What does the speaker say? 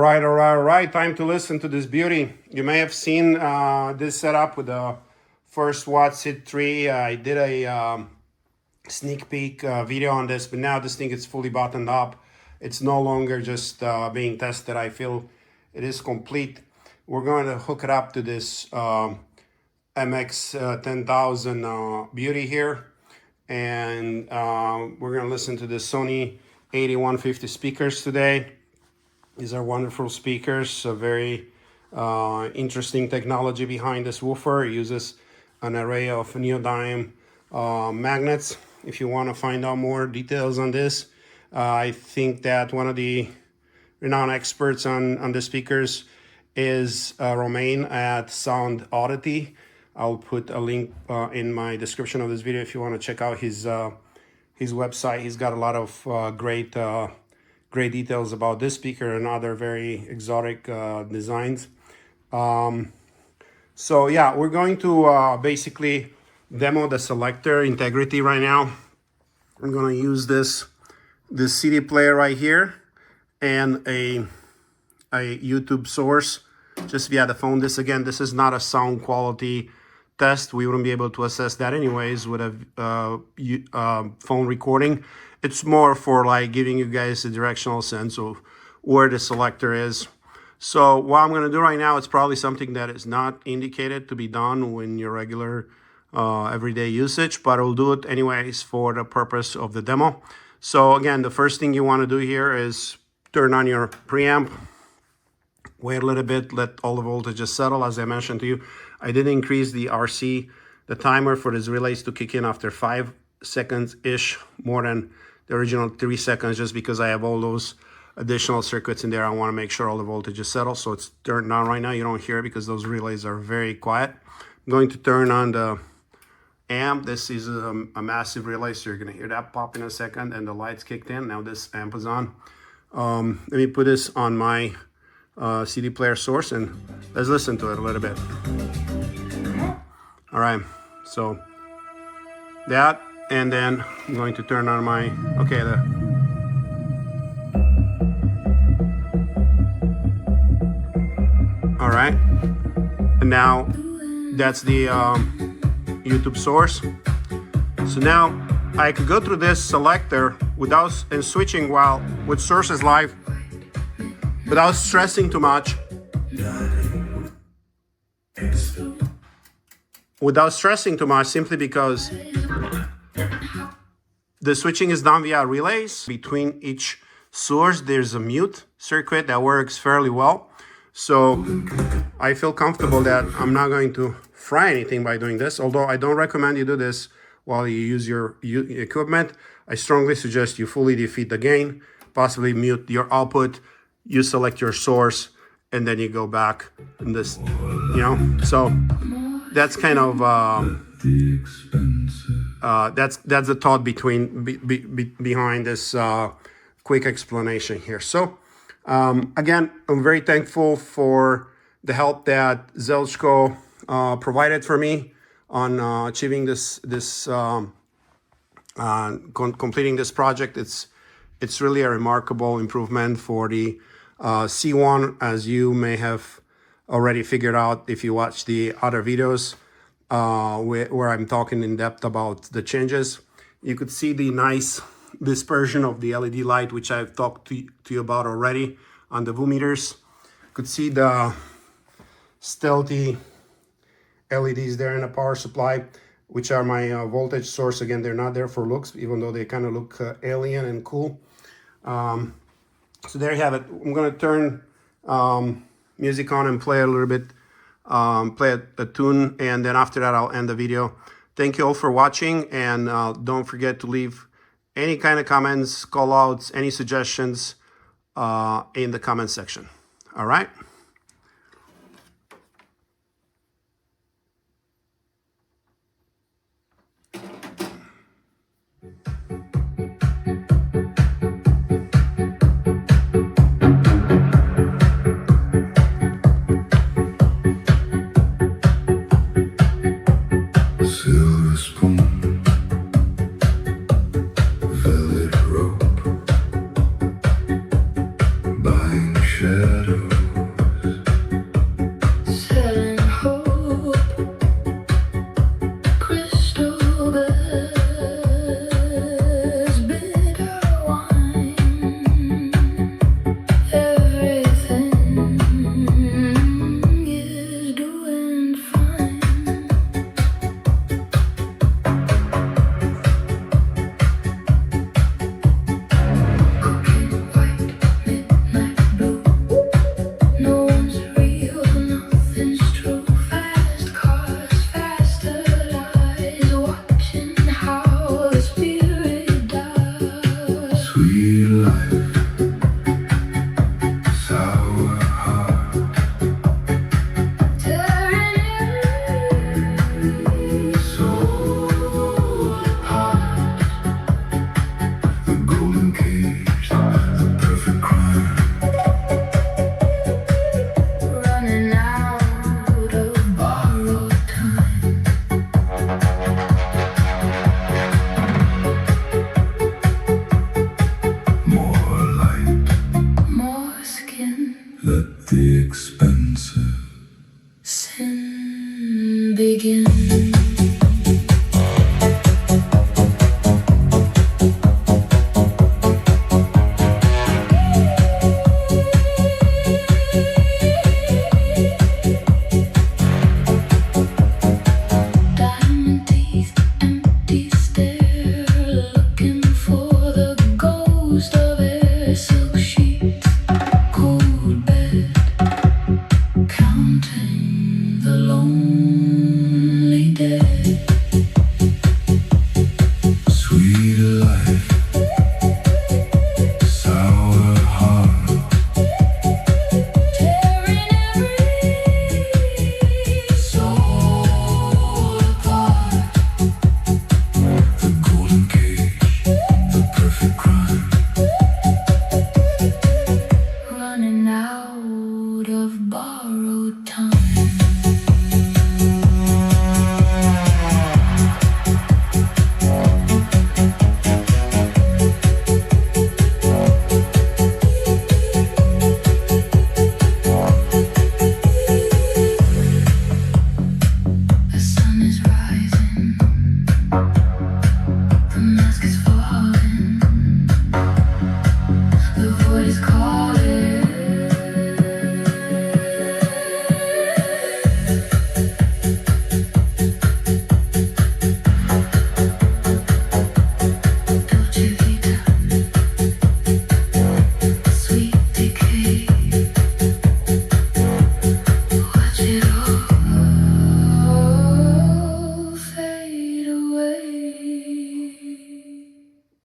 All right. Time to listen to this beauty. You may have seen this setup with the first Watt SID 3. I did a sneak peek video on this, but now this thing is fully buttoned up. It's no longer just being tested. I feel it is complete. We're going to hook it up to this MX-10000 beauty here, and we're going to listen to the SONY SS-8150 speakers today. These are wonderful speakers, a very interesting technology behind this woofer. It uses an array of neodymium magnets. If you want to find out more details on this, I think that one of the renowned experts on the speakers is Romain at Sound Oddity. I'll put a link in my description of this video if you want to check out his website. He's got a lot of great details about this speaker and other very exotic designs. So yeah, we're going to basically demo the selector integrity right now. I'm going to use this CD player right here and a YouTube source just via the phone. This is not a sound quality test. We wouldn't be able to assess that anyways with a phone recording. It's more for like giving you guys a directional sense of where the selector is. So what I'm going to do right now, it's probably something that is not indicated to be done in your regular everyday usage, but I'll do it anyways for the purpose of the demo. So again, the first thing you want to do here is turn on your preamp, wait a little bit, let all the voltages settle. As I mentioned to you, I did increase the RC, the timer for this relays to kick in after 5 seconds-ish, more than the original 3 seconds, just because I have all those additional circuits in there. I want to make sure all the voltages settle. So it's turned on right now. You don't hear it because those relays are very quiet. I'm going to turn on the amp. This is a massive relay, so you're going to hear that pop in a second, and the lights kicked in. Now this amp is on. Let me put this on my CD player source and let's listen to it a little bit. All right, so that, and then I'm going to turn on my, all right, and now that's the YouTube source. So now I could go through this selector without switching while with sources live without stressing too much. Simply because the switching is done via relays. Between each source, there's a mute circuit that works fairly well. So I feel comfortable that I'm not going to fry anything by doing this, although I don't recommend you do this while you use your equipment. I strongly suggest you fully defeat the gain, possibly mute your output, you select your source, and then you go back in this, so that's kind of that's the thought behind this quick explanation here. So again, I'm very thankful for the help that Zelchko provided for me on achieving completing this project. It's really a remarkable improvement for the C-1, as you may have already figured out if you watch the other videos where I'm talking in depth about the changes. You could see the nice dispersion of the LED light, which I've talked to you about already on the VU meters. You could see the stealthy LEDs there in the power supply, which are my voltage source. Again, they're not there for looks, even though they kind of look alien and cool. So there you have it. I'm going to turn music on and play a little bit, play a tune, and then after that I'll end the video. Thank you all for watching, and don't forget to leave any kind of comments, call outs, any suggestions in the comment section. All right.